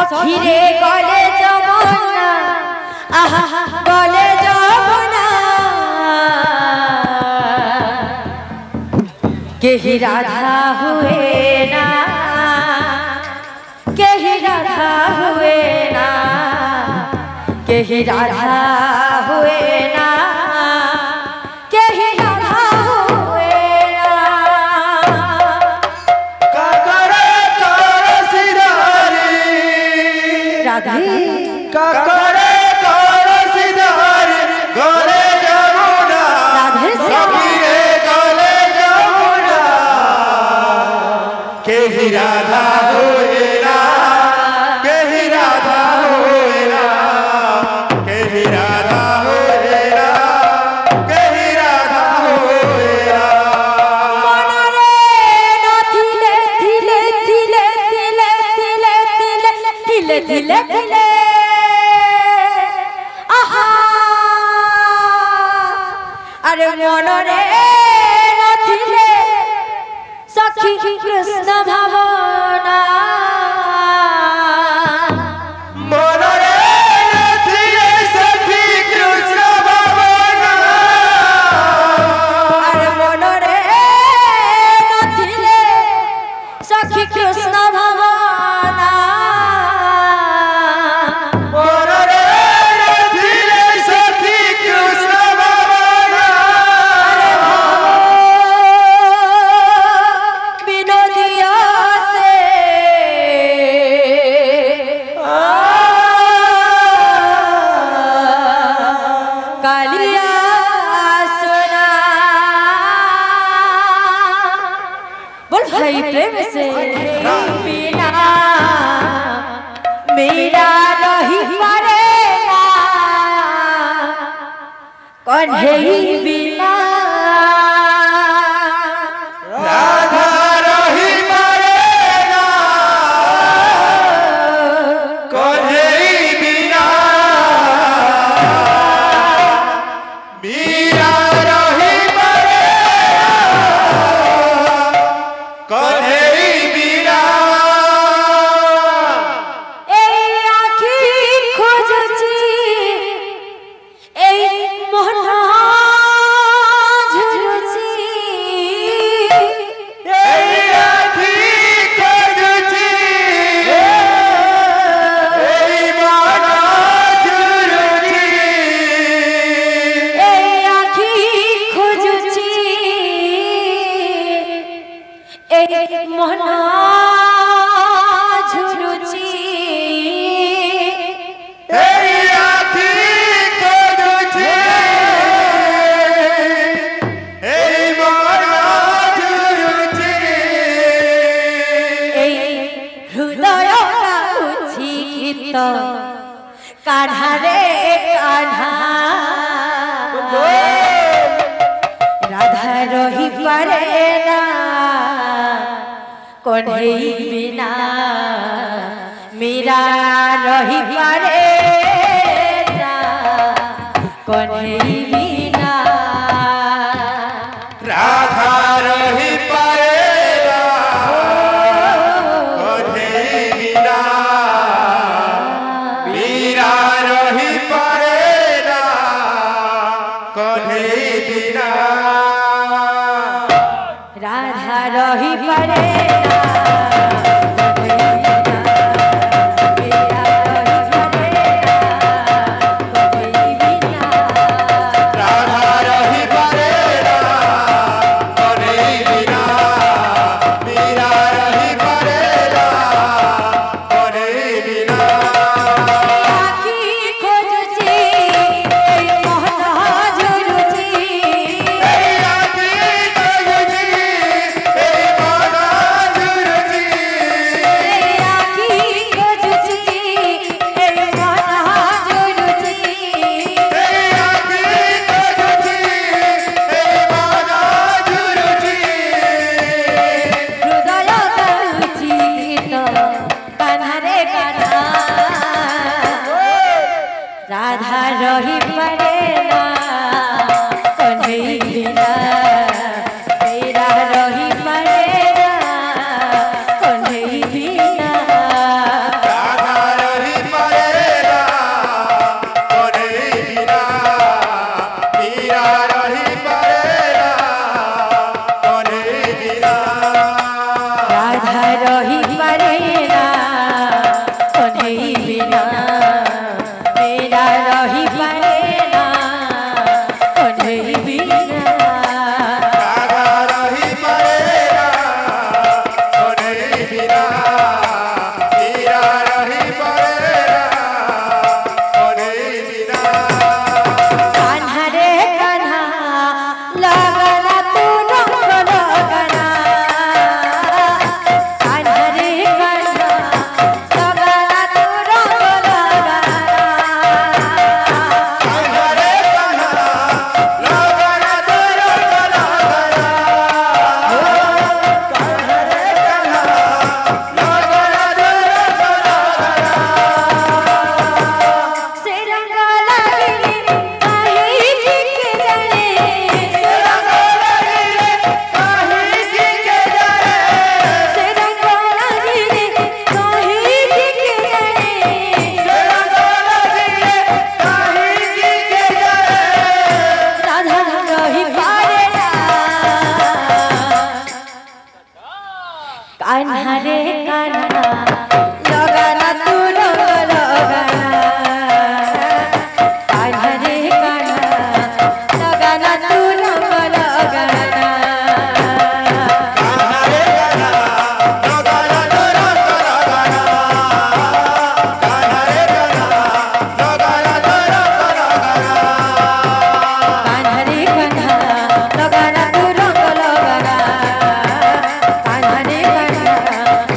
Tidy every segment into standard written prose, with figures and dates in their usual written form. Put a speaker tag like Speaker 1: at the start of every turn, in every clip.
Speaker 1: সখিরে গলে যমুনা আহা গলে যমুনা কেহি রাধা হুয়ে না কেহি রাধা হুয়ে না কেহি রাধা হুয়ে না কেহি রাধা হুয়ে না
Speaker 2: কাকরে কর সিধারি
Speaker 1: রাধে
Speaker 2: কাকরে কর সিধারি গলে যমুনা
Speaker 1: রাধে
Speaker 2: সখিরে গলে যমুনা কেহি রাধা হুয়ে না কেহি রাধা হুয়ে না কেহি রাধা হুয়ে না কেহি রাধা হুয়ে না
Speaker 1: মনরে নথিলে থিলে থিলে থিলে থিলে থিলে থিলে থিলে থিলে আহা আরে মনরে নথিলে সখী কৃষ্ণ ভাবনা
Speaker 2: মনরে নথিলে সখী কৃষ্ণ ভাবনা
Speaker 1: আরে মনরে নথিলে সখী কৃষ্ণ ভাবনা
Speaker 2: মনরে নথিলে সখী কৃষ্ণ ভাবনা
Speaker 1: বিনোদিয়া সে কালিয়া সোনা बोल भाई प्रेम से बिना मेरा नहीं पड़ेगा कौन है बिना
Speaker 2: রাধা রহি পারে না কন্হেই বিনা মীরা রহি পারে না কন্হেই বিনা
Speaker 1: এই আখি খুঁজছি এই মন ঝুরছি
Speaker 2: এই আখি খুঁজছি এই মন ঝুরছি
Speaker 1: এই আখি খুঁজছি এই মন ঝুরছি
Speaker 2: এই আখি খুঁজছি এই মন ঝুরছি
Speaker 1: এই হৃদয়টা উচ্ছিত কাঢ়ারে কাঢ়া রাধা রহি পারে না কন্হেই বিনা মীরা রহি পারে না কন্হেই বিনা
Speaker 2: রাধা রহি পারে না কন্হেই বিনা মীরা রহি পারে না কন্হেই বিনা
Speaker 1: রাধা রহি পারে না
Speaker 2: রাধা রহি পারে না কন্হেই বিনা মীরা রহি পারে না কন্হেই বিনা
Speaker 1: আখি খুঁজছি এই মন ঝুরছি
Speaker 2: এই আখি খুঁজছি এই মন ঝুরছি मीरा रही परेला कोने बिना
Speaker 1: राधा रही परेला कोने बिना मीरा रही परेला कोने बिना
Speaker 2: राधा रही परेला कोने बिना मीरा रही परेला कोने बिना
Speaker 1: कान्हा रे कान्हा लगना तू रंग लगना कान्हा रे कान्हा लगना तू रंग लगना
Speaker 2: हरे कान्हा लगना तो रंग लगना हरे कान्हा लगना तो रंग लगना
Speaker 1: से रंग लगले काहे जी के जाने से रंग
Speaker 2: लगले काहे जी के जाने
Speaker 1: से रंग लगले काहे जी के जाने
Speaker 2: रंग लगले काहे जी के जाने
Speaker 1: राधा रही परेला कान्हा रे कान्हा लगना तू रंग लगना कान्हा रे कान्हा लगना तू रंग लगना
Speaker 2: हरे कान्हा लगना तो रंग लगना हरे कान्हा लगना तो रंग लगना
Speaker 1: कान्हा रे कान्हा लगना तू रंग लगना कान्हा रे कान्हा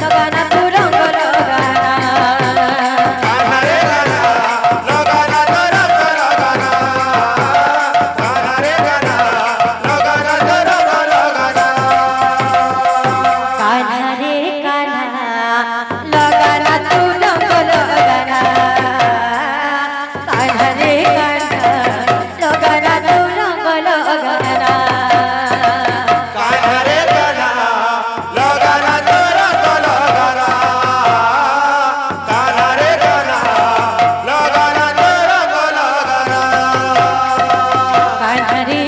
Speaker 1: लगना तू रंग लगना
Speaker 2: हरे कान्हा लगना तो रंग लगना हरे कान्हा लगना तो रंग लगना
Speaker 1: कान्हा रे कान्हा लगना तू रंग लगना कान्हा रे कान्हा लगना तू रंग लगना
Speaker 2: हरे कान्हा लगना तो रंग लगना हरे कान्हा लगना तो रंग लगना
Speaker 1: कान्हा रे